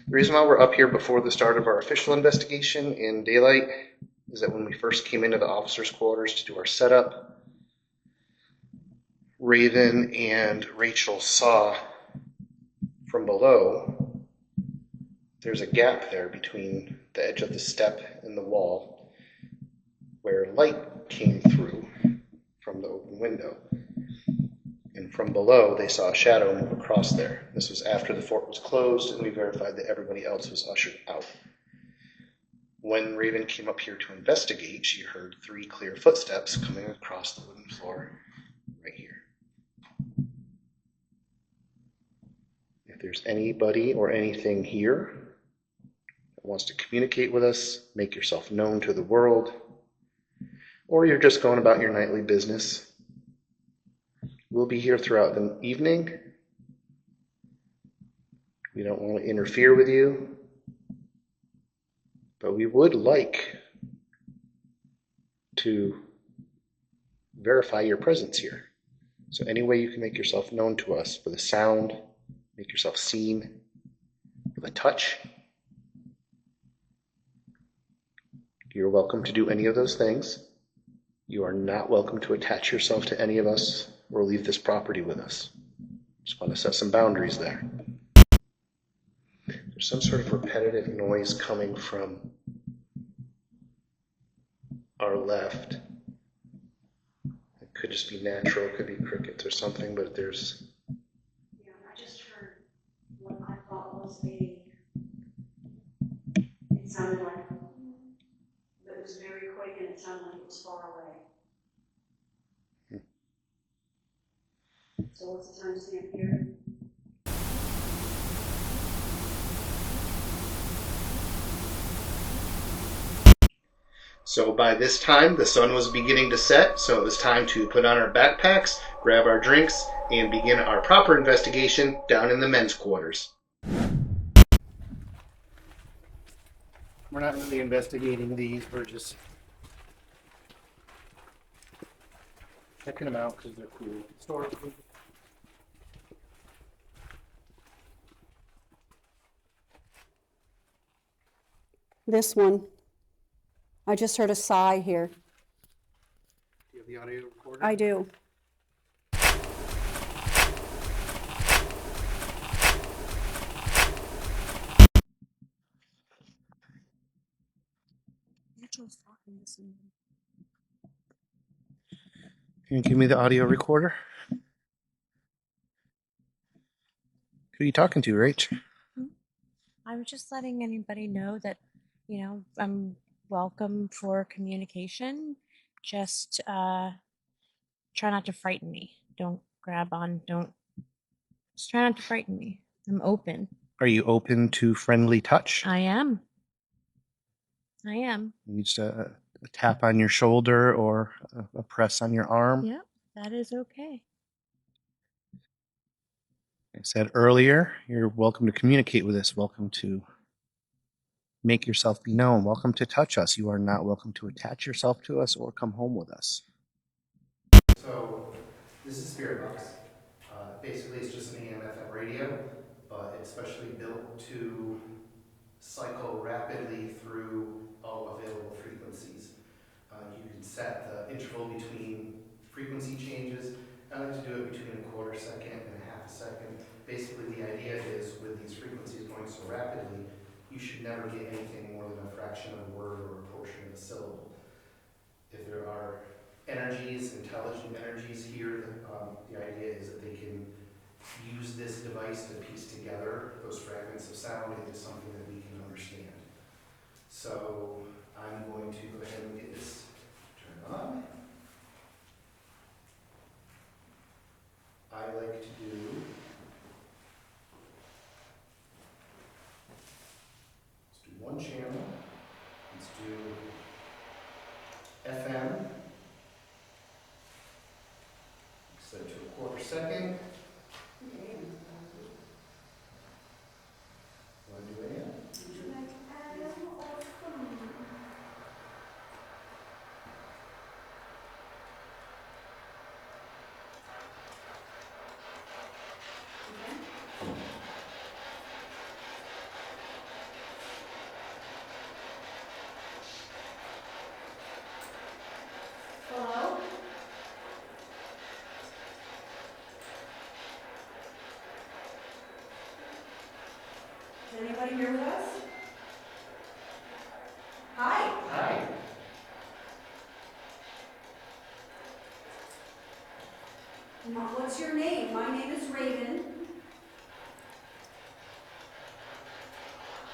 The reason why we're up here before the start of our official investigation in daylight is that when we first came into the officers' quarters to do our setup, Raven and Rachel saw from below there's a gap there between the edge of the step and the wall where light came through from the open window. And from below, they saw a shadow move across there. This was after the fort was closed, and we verified that everybody else was ushered out. When Raven came up here to investigate, she heard 3 clear footsteps coming across the wooden floor right here. If there's anybody or anything here that wants to communicate with us, make yourself known to the world, or you're just going about your nightly business, we'll be here throughout the evening. We don't want to interfere with you, but we would like to verify your presence here. So any way you can make yourself known to us with a sound, make yourself seen with a touch, you're welcome to do any of those things. You are not welcome to attach yourself to any of us or leave this property with us. Just want to set some boundaries there. There's some sort of repetitive noise coming from our left. It could just be natural, it could be crickets or something, but there's... Yeah, I just heard what I thought was it sounded like, it was very quick and it sounded like it was far away. So what's the time stamp here? So by this time, the sun was beginning to set, so it was time to put on our backpacks, grab our drinks, and begin our proper investigation down in the men's quarters. We're not really investigating these, we're just checking them out because they're cool. Historically. This one. I just heard a sigh here. Do you have the audio recorded? I do. Can you give me the audio recorder? Who are you talking to, Rach? I was just letting anybody know that, I'm welcome for communication. Just try not to frighten me. Don't grab on. Just try not to frighten me. I'm open. Are you open to friendly touch? I am. Just a tap on your shoulder or a press on your arm? Yep, that is okay. I said earlier, you're welcome to communicate with us. Welcome to make yourself be known. Welcome to touch us. You are not welcome to attach yourself to us or come home with us. So, this is Spirit Box. Basically, it's just an AM/FM radio, but it's specially built to cycle rapidly through all available frequencies. You can set the interval between frequency changes. I like to do it between a quarter second and a half a second. Basically, the idea is with these frequencies going so rapidly, you should never get anything more than a fraction of a word or a portion of a syllable. If there are energies, intelligent energies here, the idea is that they can use this device to piece together those fragments of sound into something that we can understand. So I'm going to go ahead and get this turned on. I like to do one channel. Let's do FM. Set it to a quarter second. Want to do AM? anybody here with us? Hi. Hi. What's your name? My name is Raven.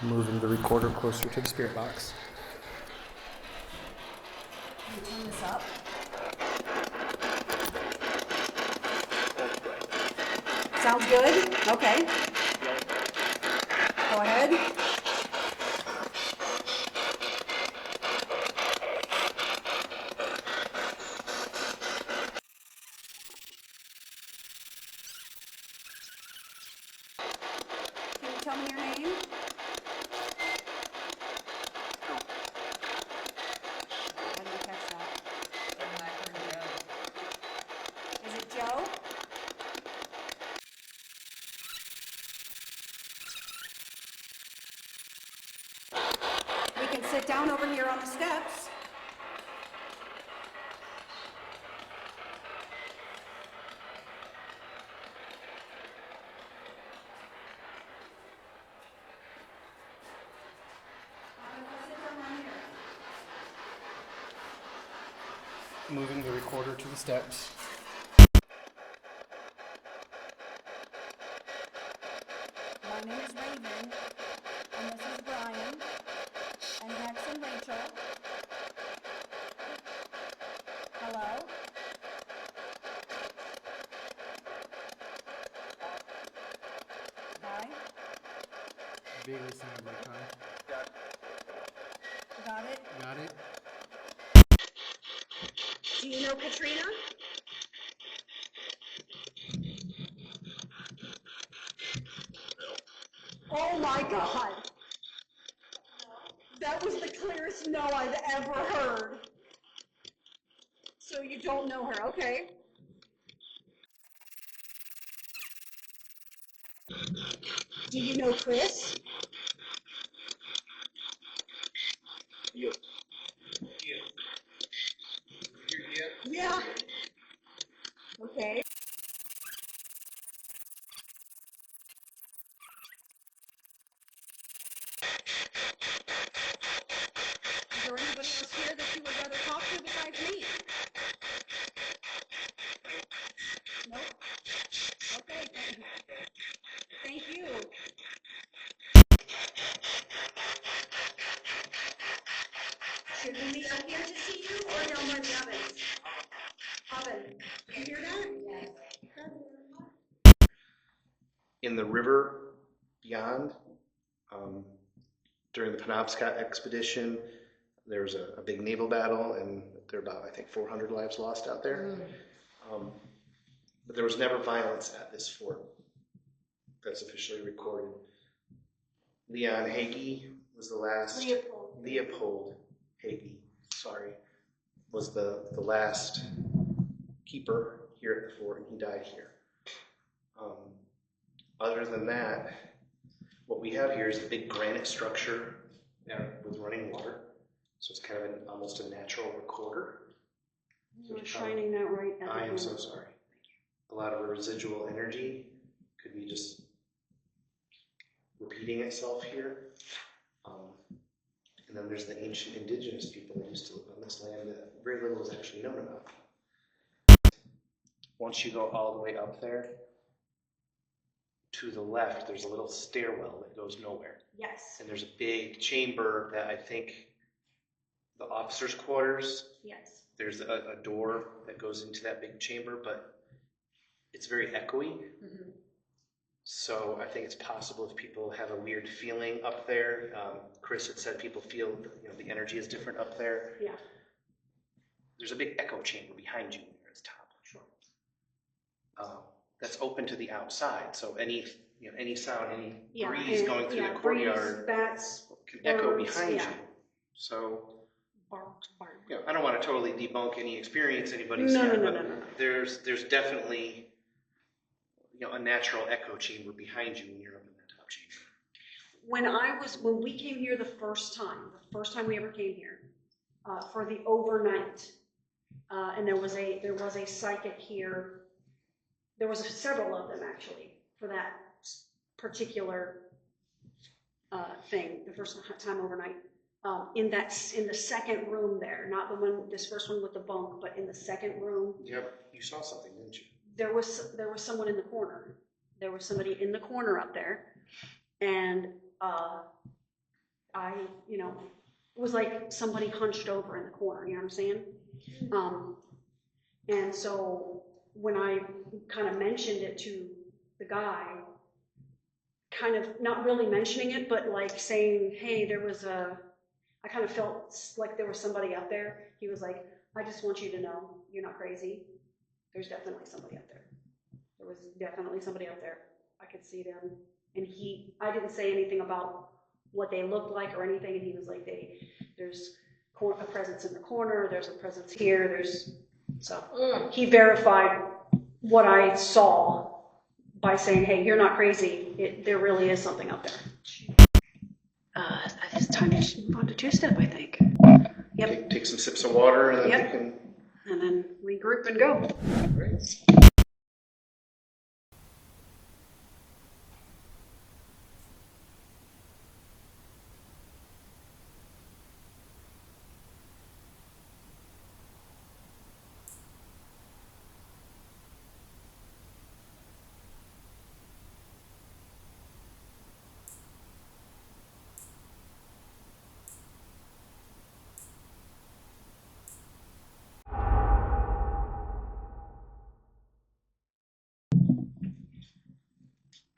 Moving the recorder closer to the spirit box. Can you turn this up? Sounds good? Okay. Go ahead. Can you tell me your name? I didn't catch that. Is it Joe? We can sit down over here on the steps. Moving the recorder to the steps. My name is Raven, and this is Brian, and Hex and Rachel. Hello? Hi, Vaguely sounded like hi. got it? Got it? Do you know Katrina? Oh my God! That was the clearest no I've ever heard. So you don't know her, okay? Do you know Chris? Yeah. Yeah. Okay. Is there anybody else here that you would rather talk to besides me? Nope. Okay. Thank you. Should we meet up here to see you or down by the ovens? Oven. Did you hear that? Yes. In the river beyond, um, during the Penobscot expedition, there was a big naval battle, and there were about, I think, 400 lives lost out there. But there was never violence at this fort that's officially recorded. Leon Hagee was the last. Leopold Hagee, sorry, was the last keeper here at the fort, and he died here. Other than that, what we have here is a big granite structure with running water. So it's kind of almost a natural recorder. You were shining that right at the I am so camera. sorry. A lot of residual energy could be just repeating itself here. And then there's the ancient indigenous people that used to live on this land that very little is actually known about. Once you go all the way up there, to the left, there's a little stairwell that goes nowhere. Yes. And there's a big chamber that I think the officers' quarters. Yes. There's a door that goes into that big chamber, but it's very echoey. Mm-hmm. So I think it's possible if people have a weird feeling up there. Chris had said people feel the energy is different up there. Yeah. There's a big echo chamber behind you near its top. Sure. That's open to the outside, so any sound, any Yeah, breeze going through the courtyard bats, can echo birds, behind yeah. you. So bark. I don't want to totally debunk any experience anybody's No. had, but there's definitely a natural echo chamber behind you when you're up in that top chamber. When we came here the first time we ever came here, for the overnight, and there was a psychic here. There was several of them actually for that particular thing, the first time overnight, in the second room there, not the one, this first one with the bunk, but in the second room, Yep. You saw something, didn't you? there was someone in the corner. There was somebody in the corner up there, and it was like somebody hunched over in the corner. You know what I'm saying? And so when I kind of mentioned it to the guy, kind of not really mentioning it, but like saying, hey, I kind of felt like there was somebody up there. He was like, I just want you to know, you're not crazy. There's definitely somebody up there. There was definitely somebody up there. I could see them. And I didn't say anything about what they looked like or anything. And he was like, there's a presence in the corner. There's a presence here. So he verified what I saw by saying, hey, you're not crazy. There really is something up there. It's time to move on to two-step, I think. Yep. Take some sips of water and then Yep. we can. And then regroup and go. Great.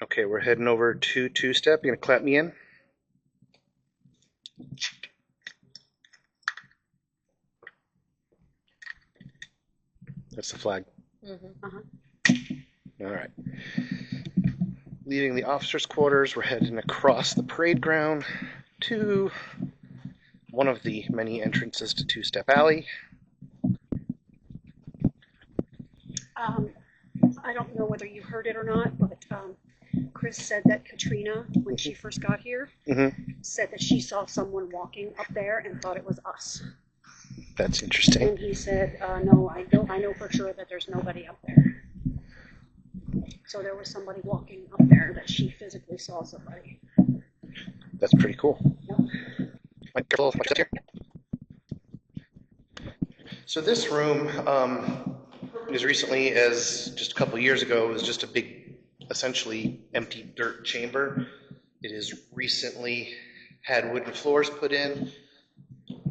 Okay, we're heading over to two-step. You're gonna clap me in? That's the flag. All right. Leaving the officers' quarters, we're heading across the parade ground to one of the many entrances to Two-Step Alley. I don't know whether you heard it or not, but Chris said that Katrina, when she first got here, said that she saw someone walking up there and thought it was us. That's interesting. And he said, no, I know for sure that there's nobody up there. So there was somebody walking up there that she physically saw somebody. That's pretty cool. Yep. So this room, as recently as just a couple years ago, was just a big, essentially empty dirt chamber. It has recently had wooden floors put in,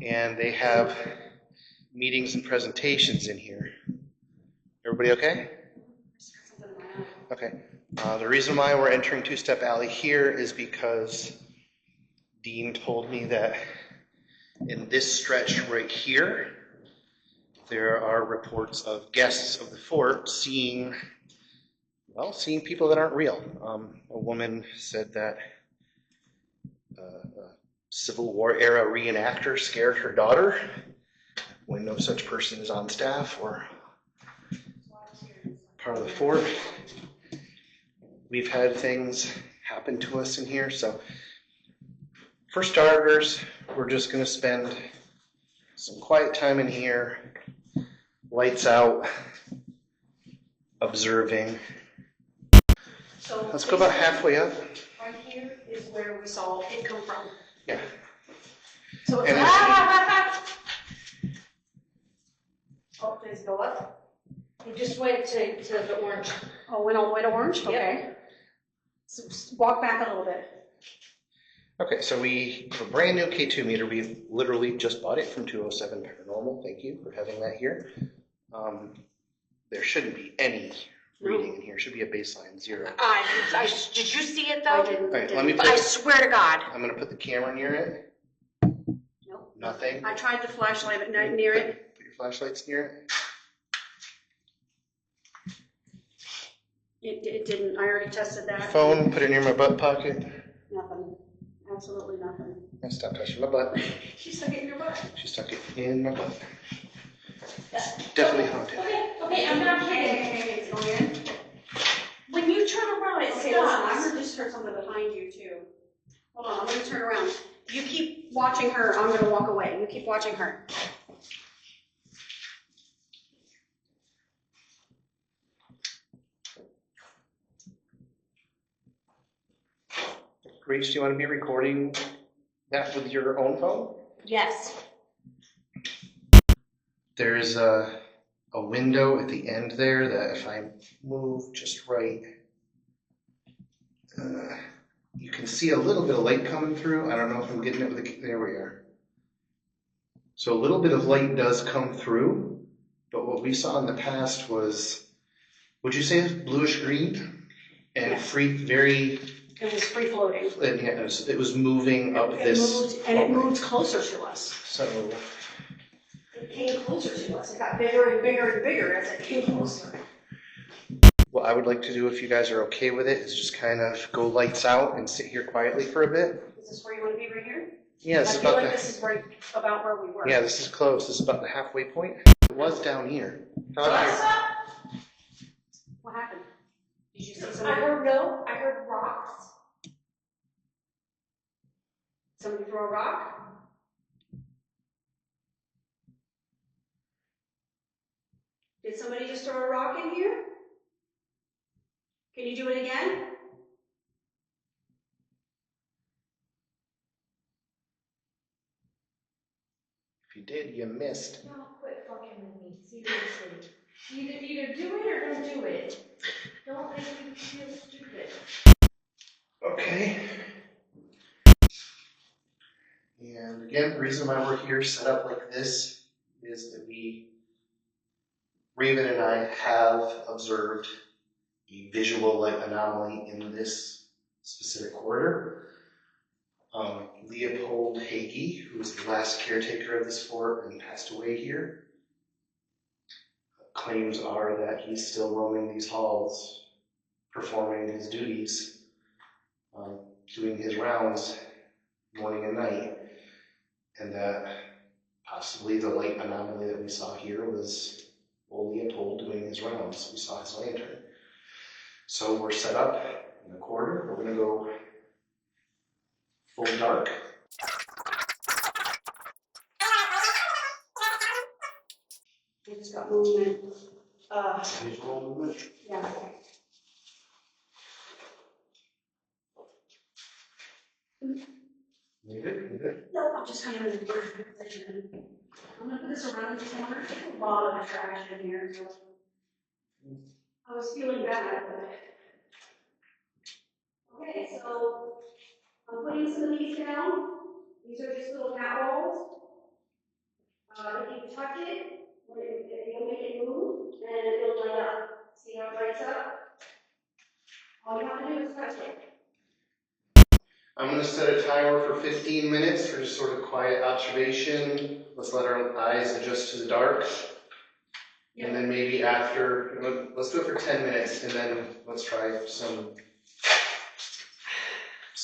and they have meetings and presentations in here. Everybody okay? Okay. The reason why we're entering Two-Step Alley here is because Dean told me that in this stretch right here, there are reports of guests of the fort seeing people that aren't real. A woman said that a Civil War era reenactor scared her daughter when no such person is on staff or part of the fort. We've had things happen to us in here, so for starters, we're just going to spend some quiet time in here, lights out, observing. So Let's go about halfway up. right here is where we saw it come from. Yeah. So it's And oh, please go up. You just went to the orange. Oh, went all the way to orange? Yep. Okay. So walk back a little bit. Okay, so we have a brand new K2 meter. We literally just bought it from 207 Paranormal. Thank you for having that here. There shouldn't be any reading in here. Should be a baseline 0. Did you see it I though? didn't. All right, let me I swear to God. I'm going to put the camera near it. Nope. Nothing. I tried the flashlight at night near it. Put your flashlights near it. It didn't. I already tested that. Phone, put it near my butt pocket. Nothing. Absolutely nothing. Now stop touching my butt. She stuck it in your butt. She stuck it in my butt. It's definitely haunted. Okay, I'm not kidding. Hey, it's going in. When you turn around, it Okay, listen, I stops. just heard something behind you too. Hold on, I'm gonna turn around. You keep watching her, I'm gonna walk away. You keep watching her. Grace, do you want to be recording that with your own phone? Yes. There's a window at the end there that if I move just right, you can see a little bit of light coming through. I don't know if I'm getting it with the, there we are. So a little bit of light does come through, but what we saw in the past was, would you say it's bluish green? And Yes. free, very, It was free floating. and yeah, it was moving up It this. moved, and it moved closer to us. So It came closer to us. It got bigger and bigger and bigger as it came closer. what I would like to do, if you guys are okay with it, is just kind of go lights out and sit here quietly for a bit. Is this where you want to be, right here? Yeah, I this is feel about like the, this is right about where we were. yeah, this is close. This is about the halfway point. It was down here. How about here? What happened? Did you see I somebody? heard rocks. Somebody throw a rock? Did somebody just throw a rock in here? Can you do it again? If you did, you missed. Don't quit fucking with me, seriously. Either do it or don't do it. Don't make me feel stupid. Okay. And again, the reason why we're here set up like this is that Raven and I have observed a visual light anomaly in this specific corridor. Leopold Hagee, who was the last caretaker of this fort and passed away here, claims are that he's still roaming these halls, performing his duties, doing his rounds morning and night, and that possibly the light anomaly that we saw here was old Leopold doing his rounds. We saw his lantern. So we're set up in the corridor. We're going to go full dark. I just got movement. Visual movement. Yeah. You good? You good? No, I'm just kind of in a weird position. I'm gonna put this around the corner. There's a lot of attraction here. So I was feeling bad, but. Okay, so I'm putting some of these down. These are just little cat balls. If you touch it, it'll make it move and it'll light up. See how it lights up? All you have to do is touch it. I'm going to set a timer for 15 minutes for just sort of quiet observation. Let's let our eyes adjust to the dark. Yeah. And then maybe after, let's do it for 10 minutes and then let's try some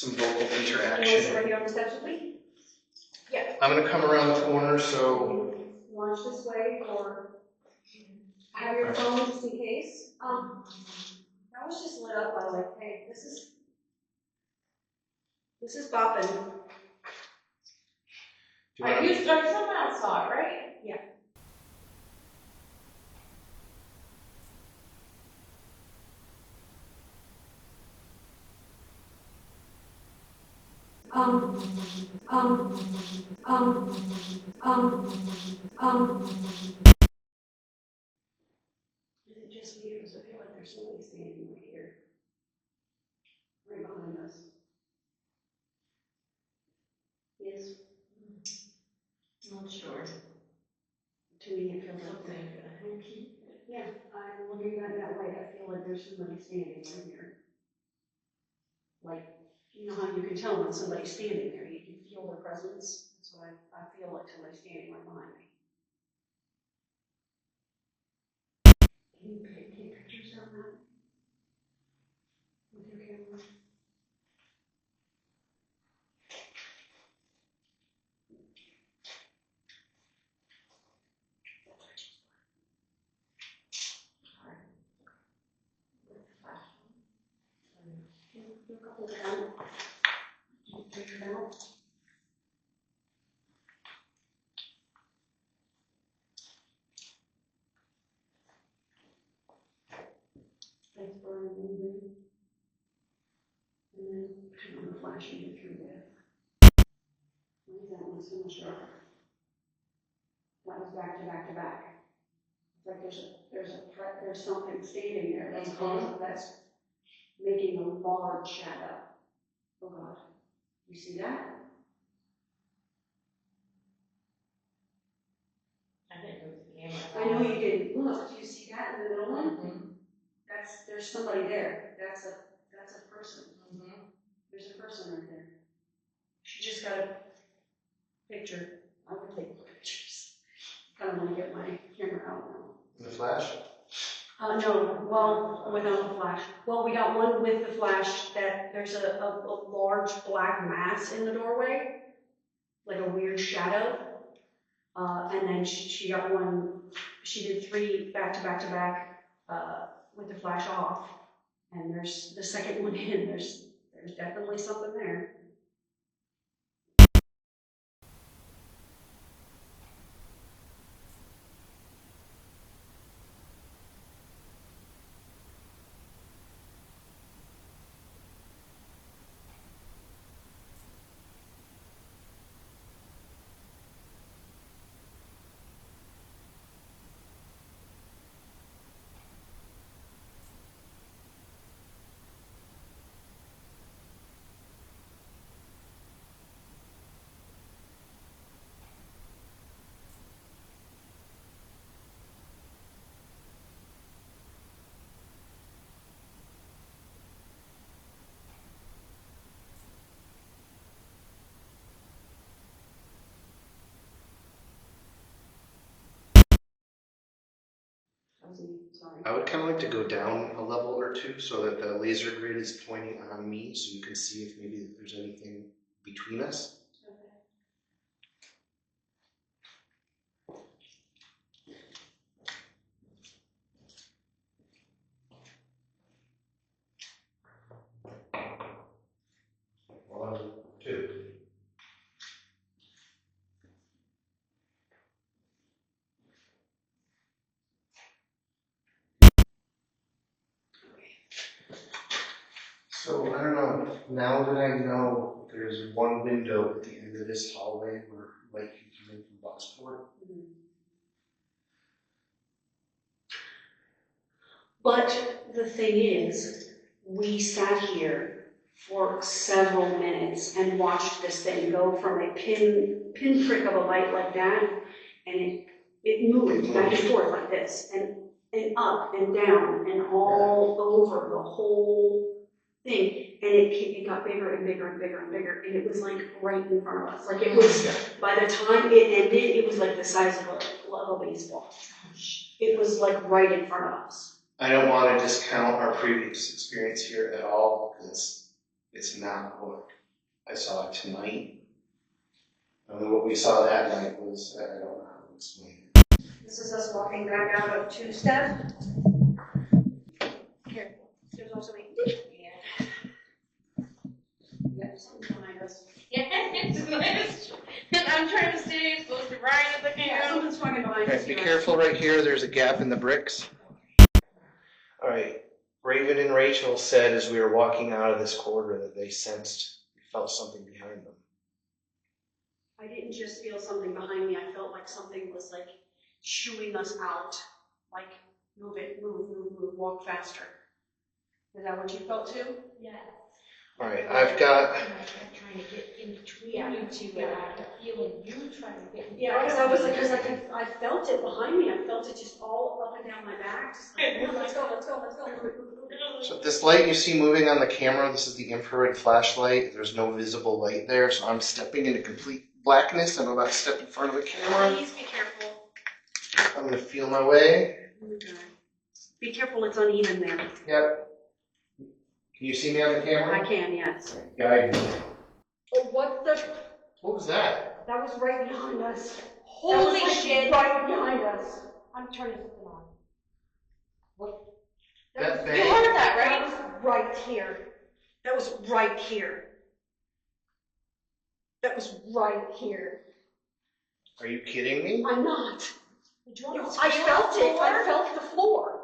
vocal You want to sit right interaction. here on the steps with me? Yeah. I'm going to come around the corner, so Launch this way or have your phone just in case. That was just lit up. I was like, hey, this is bopping. do you want to, somehow saw it, right? Yeah. Is it just me or does it feel like there's somebody standing right here? Right behind us. Yes. Not sure. To me, it feels like that. Yeah, I'm looking at it that way. I feel like there's somebody standing right here. Like, you know how you can tell when somebody's standing there. You can feel their presence. That's what I feel like somebody's standing right behind me. Can you take pictures of that with your camera? Do a couple down. Picture down. Thanks for moving. And then turn on the flash. flash and get through there. Why is that one so much darker? That was back to back to back. It's like there's something standing there that's making a large shadow. Oh God, you see that? I didn't move the camera. I know you didn't. Look, do you see that in the middle one? There's somebody there. That's a person. There's a person right there. She just got a picture. I would take pictures. Kind of want to get my camera out now. The flash? No, well, without the flash. Well, we got one with the flash that there's a large black mass in the doorway, like a weird shadow. And then she got one, she did 3 back to back to back with the flash off. And there's the second one in, there's definitely something there. Sorry. I would kind of like to go down a level or two so that the laser grid is pointing on me so you can see if maybe there's anything between us. One, two. So I don't know, now that I know there's one window at the end of this hallway where light can come in from Bucksport. But the thing is, we sat here for several minutes and watched this thing go from a pinprick of a light like that, and it moved back and forth like this, and up and down and all over the whole thing. And it got bigger and bigger and bigger and bigger, and it was like right in front of us. Like it was, by the time it ended, it was like the size of a baseball. It was like right in front of us. I don't want to discount our previous experience here at all because it's not what I saw tonight. I mean, what we saw that night was, I don't know how to explain it. This is us walking back out of 2-step. Here, there's also a something behind us. I'm trying to stay as close to Brian as I Yeah, can. something's fucking behind us. Be careful right here, there's a gap in the bricks. All right, Raven and Rachel said as we were walking out of this corridor that they felt something behind them. I didn't just feel something behind me, I felt like something was like shooing us out. Like, move, walk faster. Is that what you felt too? Yes. All right, I've got... And I kept trying to get in between you two, and I kept feeling you trying to get in. Yeah, because I felt it behind me, I felt it just all up and down my back. Just like, let's go. So this light you see moving on the camera, this is the infrared flashlight. There's no visible light there, so I'm stepping into complete blackness. I'm about to step in front of the camera. Please be careful. I'm gonna feel my way. Okay. Be careful, it's uneven there. Yep. Can you see me on the camera? I can, yes. Guide me. Oh, what the? What was that? That was right behind us. Holy That was shit. Right behind us. I'm turning something on. What? That was- bang? You heard that, right? That was right here. That was right here. That was right here. Are you kidding me? I'm not. Did you want to I felt it. floor? I felt the floor.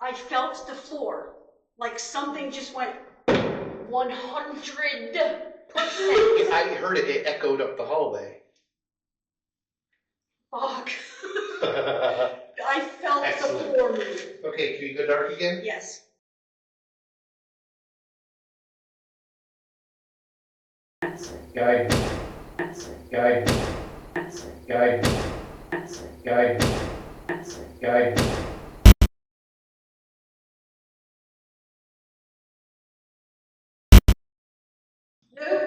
I felt the floor. Like something just went 100%. I heard it. It echoed up the hallway. Fuck. I felt the Excellent. floor move. Okay, can we go dark again? Yes. Guide. Guide. Guide. Guide. Guide.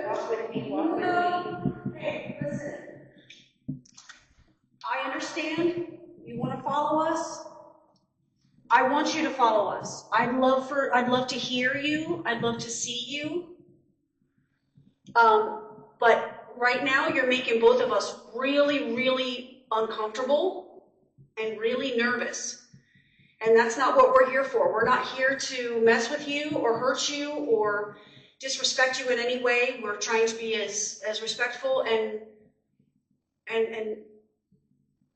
Walk with me, walk with me. Hey, listen. I understand you want to follow us. I want you to follow us. I'd love to hear you. I'd love to see you. But right now you're making both of us really, really uncomfortable and really nervous. And that's not what we're here for. We're not here to mess with you or hurt you or disrespect you in any way. We're trying to be as respectful and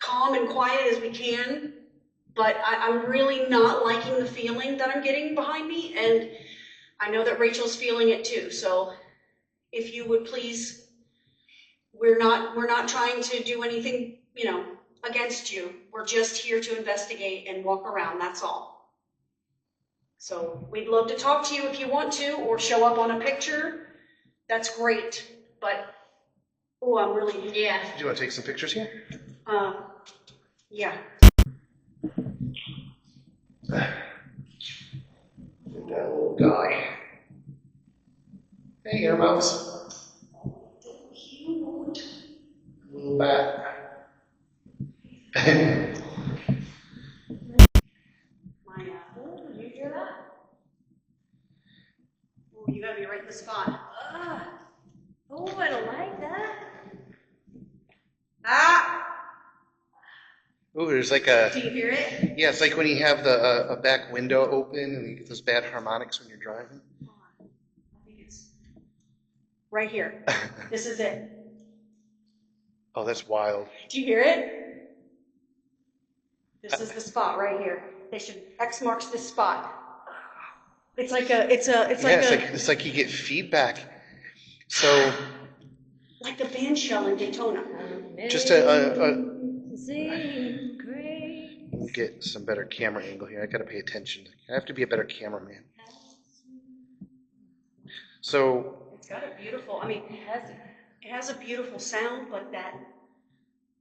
calm and quiet as we can. But I'm really not liking the feeling that I'm getting behind me, and I know that Rachel's feeling it too. So if you would please, we're not trying to do anything, against you. We're just here to investigate and walk around, that's all. So we'd love to talk to you if you want to, or show up on a picture. That's great. But I'm really Do you want to take some pictures here? yeah. That little guy. Hey, Air Mouse. Little bat. Did you hear that? Oh, you gotta be right in the spot. Oh, I don't like that. Ah! Ooh, there's like Do you hear it? yeah, it's like when you have the a back window open and you get those bad harmonics when you're driving. I think it's right here. This is it. Oh, that's wild. Do you hear it? This is the spot right here. They should X marks this spot. It's like It's like you get feedback. So like the band shell in Daytona. just Sing grace. let me get some better camera angle here. I gotta pay attention. I have to be a better cameraman. So It's got a beautiful, it has a beautiful sound, but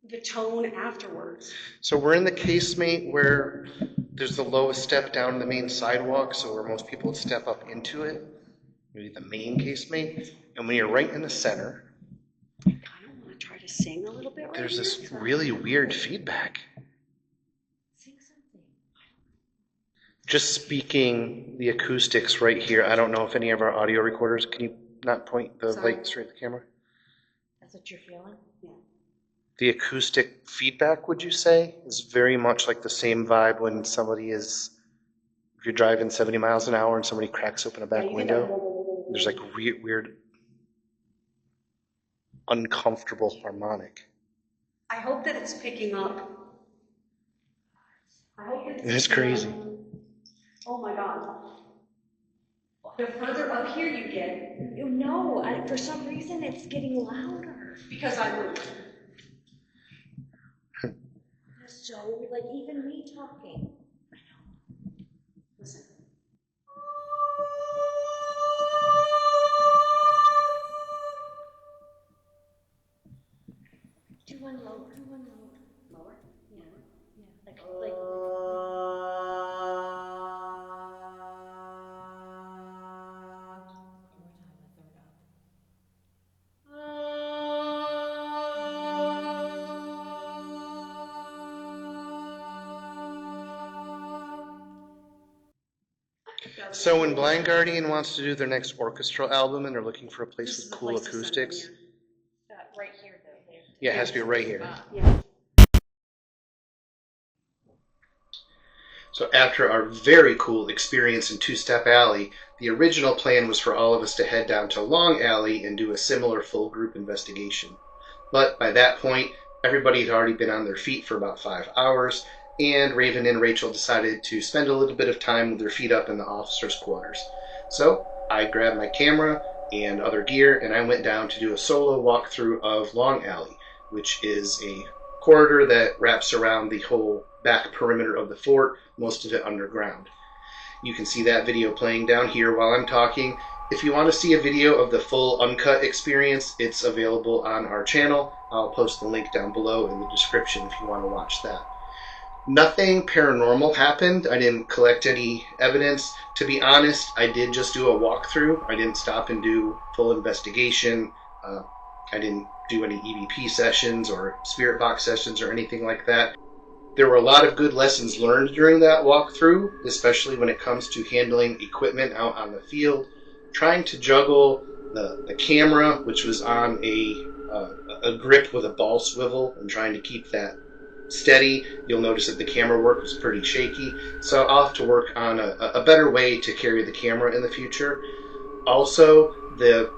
the tone afterwards. So we're in the casemate where there's the lowest step down the main sidewalk, so where most people would step up into it, maybe the main casemate. And when you're right in the center, I kind of want to try to sing a little bit right there's here. this really weird feedback. Sing something. Just speaking the acoustics right here, I don't know if any of our audio recorders, can you not point the Sorry. light straight at the camera? That's what you're feeling? Yeah. The acoustic feedback, would you say, is very much like the same vibe when somebody is, if you're driving 70 miles an hour and somebody cracks open a back Yeah, you get window, that. there's like weird, uncomfortable harmonic. I hope that it's picking up. I hope that It's picking crazy. up. Oh my God. The further up here you get, No, for some reason it's getting louder. because I moved. So, like, even me talking. Listen. Do one lower, do one lower. Lower. Yeah, yeah, like. So when Blind Guardian wants to do their next orchestral album and they're looking for a place This is with the cool place to send them, acoustics, Right here, though. There. yeah, it has to be right here. Yeah. So after our very cool experience in Two Step Alley, the original plan was for all of us to head down to Long Alley and do a similar full group investigation. But by that point, everybody had already been on their feet for about 5 hours, and Raven and Rachel decided to spend a little bit of time with their feet up in the officers' quarters. So I grabbed my camera and other gear, and I went down to do a solo walkthrough of Long Alley, which is a corridor that wraps around the whole back perimeter of the fort, most of it underground. You can see that video playing down here while I'm talking. If you want to see a video of the full uncut experience, it's available on our channel. I'll post the link down below in the description if you want to watch that. Nothing paranormal happened. I didn't collect any evidence. To be honest, I did just do a walkthrough. I didn't stop and do full investigation. I didn't do any EVP sessions or spirit box sessions or anything like that. There were a lot of good lessons learned during that walkthrough, especially when it comes to handling equipment out on the field, trying to juggle the camera, which was on a grip with a ball swivel, and trying to keep that steady. You'll notice that the camera work was pretty shaky, so I'll have to work on a better way to carry the camera in the future. Also, the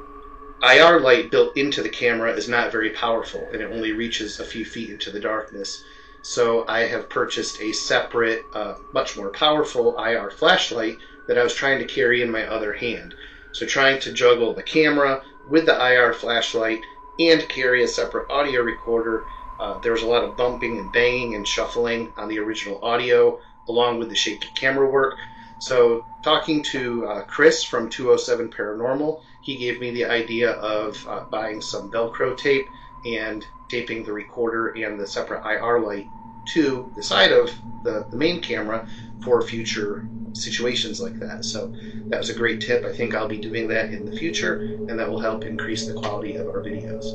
IR light built into the camera is not very powerful, and it only reaches a few feet into the darkness. So I have purchased a separate, much more powerful IR flashlight that I was trying to carry in my other hand. So trying to juggle the camera with the IR flashlight and carry a separate audio recorder, there was a lot of bumping and banging and shuffling on the original audio, along with the shaky camera work. So talking to Chris from 207 Paranormal, he gave me the idea of buying some Velcro tape and taping the recorder and the separate IR light to the side of the main camera for future situations like that. So that was a great tip. I think I'll be doing that in the future, and that will help increase the quality of our videos.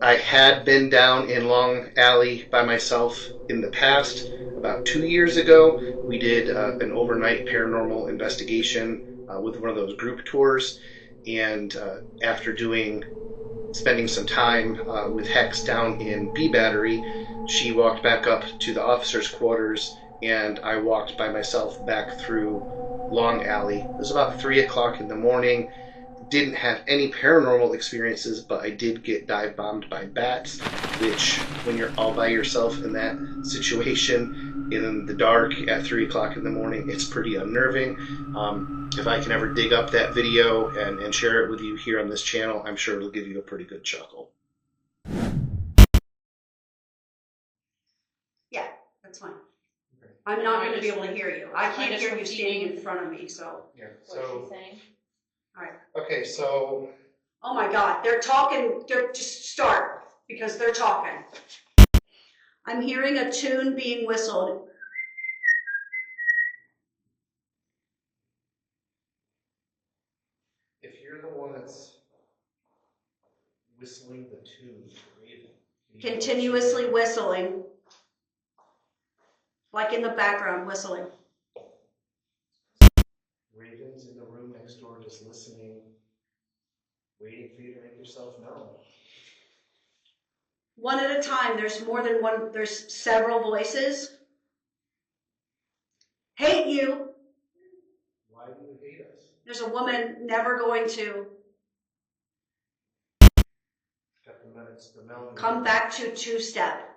I had been down in Long Alley by myself in the past. About 2 years ago, we did an overnight paranormal investigation with one of those group tours. And after spending some time with Hex down in B Battery, she walked back up to the officers' quarters, and I walked by myself back through Long Alley. It was about 3 o'clock in the morning. Didn't have any paranormal experiences, but I did get dive bombed by bats, which, when you're all by yourself in that situation in the dark at 3 o'clock in the morning, it's pretty unnerving. If I can ever dig up that video and share it with you here on this channel, I'm sure it'll give you a pretty good chuckle. Yeah, that's fine. I'm not going to be able to hear you. I can't hear you standing in front of me, so. Yeah, What's she saying? All right. Okay, so. Oh my God, they're talking. Just start, because they're talking. I'm hearing a tune being whistled. If you're the one that's whistling the tune, Continuously whistling. Like in the background, whistling. Raven's in the room next door just listening, waiting for you to make yourself known. One at a time. There's more than one. There's several voices. Hate you. Why do you hate us? There's a woman never going to come back to two-step.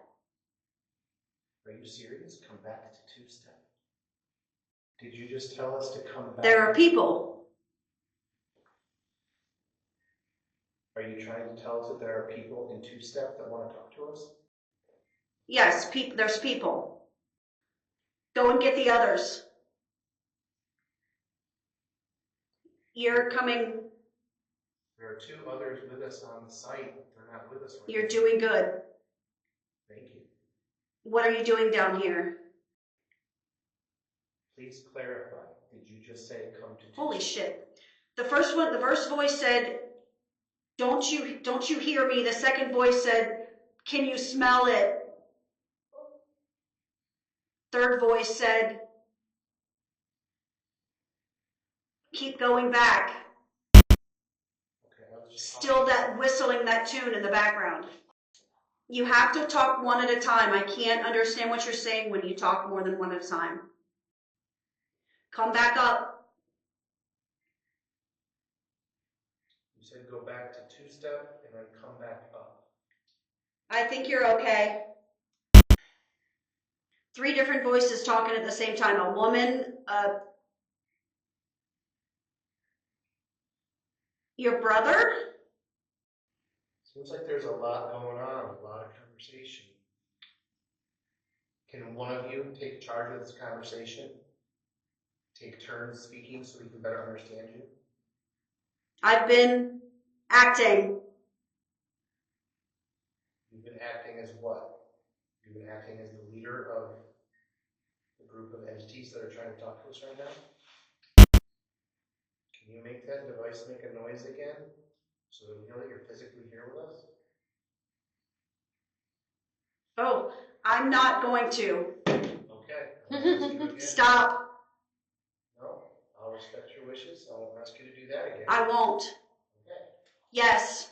Are you serious? Come back to two-step. Did you just tell us to come back? There are people. Are you trying to tell us that there are people in two-step that want to talk to us? Yes, there's people. Go and get the others. You're coming. There are 2 others with us on the site. They're not with us right now. You're doing good. Thank you. What are you doing down here? Please clarify. Did you just say come to two-step? Holy shit. The first voice said, don't you hear me? The second voice said, can you smell it? Third voice said, keep going back. Okay, Still that whistling, that tune in the background. You have to talk one at a time. I can't understand what you're saying when you talk more than one at a time. Come back up. You said go back to two-step and then come back up. I think you're okay. 3 different voices talking at the same time. A woman, Your brother? Seems like there's a lot going on, a lot of conversation. Can one of you take charge of this conversation? Take turns speaking so we can better understand you? I've been acting. You've been acting as what? You've been acting as the leader of the group of entities that are trying to talk to us right now? Can you make that device make a noise again so that we know that you're physically here with us? Oh, I'm not going to. Okay. I'll ask you again. Stop. No, I'll respect your wishes. I won't ask you to do that again. I won't. Okay. Yes.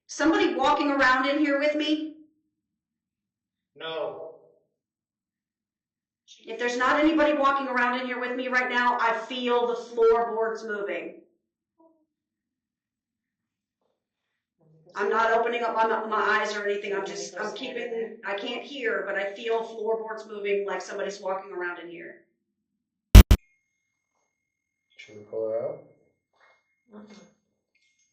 Somebody walking around in here with me? No. If there's not anybody walking around in here with me right now, I feel the floorboards moving. I'm not opening up my eyes or anything. I'm keeping, I can't hear, but I feel floorboards moving like somebody's walking around in here. Should we pull her out?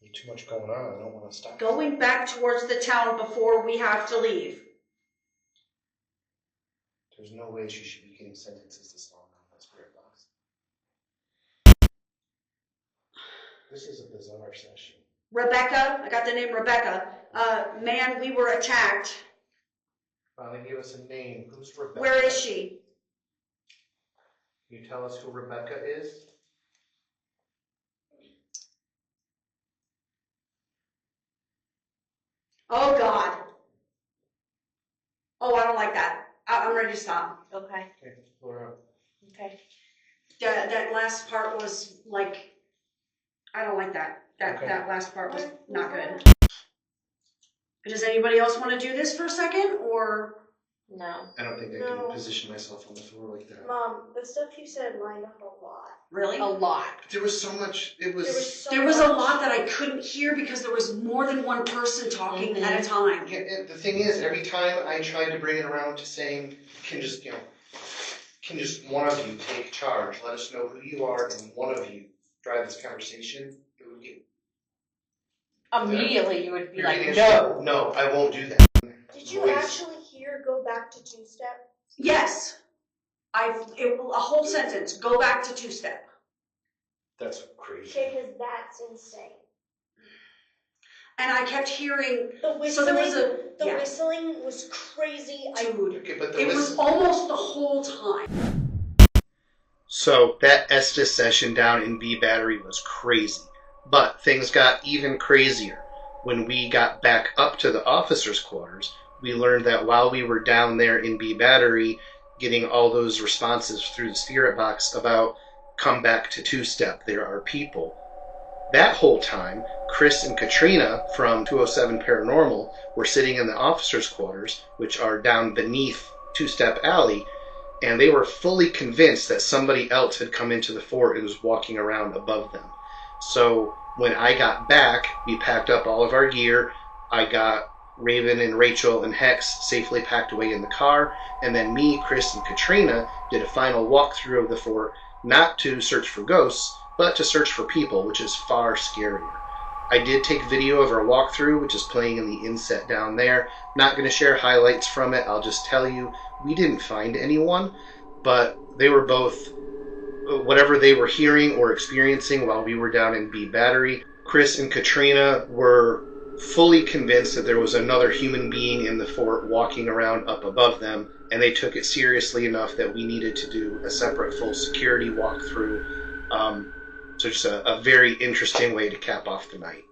There's too much going on. I don't want to stop. Going back towards the town before we have to leave. There's no way she should be getting sentences this long on that spirit box. This is a bizarre session. Rebecca, I got the name Rebecca. Man, we were attacked. Finally give us a name. Who's Rebecca? Where is she? Can you tell us who Rebecca is? Oh, God. Oh, I don't like that. I'm ready to stop. Okay. Okay, pull her up. Okay. That last part was like, I don't like that. Okay. That last part was not good. Does anybody else want to do this for a second, or? No. I don't think I No. can position myself on the floor like that. Mom, the stuff you said lined up a lot. Really? A lot. There was so much. It was. There was a lot that I couldn't hear because there was more than one person talking at a time. Yeah, and the thing is, every time I tried to bring it around to saying, can just one of you take charge, let us know who you are, and one of you drive this conversation, it would get. Immediately you would be You're like, getting no. No, I won't do that. Did you Voice. actually hear go back to two-step? Yes. A whole sentence. Go back to two-step. That's crazy. Okay, because that's insane. And I kept hearing. The whistling, So there was the yeah. whistling was crazy. Dude, Okay, but it was almost the whole time. So that Estes session down in B Battery was crazy. But things got even crazier. When we got back up to the officers' quarters, we learned that while we were down there in B Battery getting all those responses through the spirit box about come back to two-step, there are people. That whole time, Chris and Katrina from 207 Paranormal were sitting in the officers' quarters, which are down beneath Two-Step Alley, and they were fully convinced that somebody else had come into the fort and was walking around above them. So when I got back, we packed up all of our gear. I got Raven and Rachel and Hex safely packed away in the car, and then me, Chris, and Katrina did a final walkthrough of the fort, not to search for ghosts, but to search for people, which is far scarier. I did take video of our walkthrough, which is playing in the inset down there. Not going to share highlights from it. I'll just tell you, we didn't find anyone, but they were both, whatever they were hearing or experiencing while we were down in B Battery, Chris and Katrina were fully convinced that there was another human being in the fort walking around up above them, and they took it seriously enough that we needed to do a separate full security walkthrough. So just a very interesting way to cap off the night.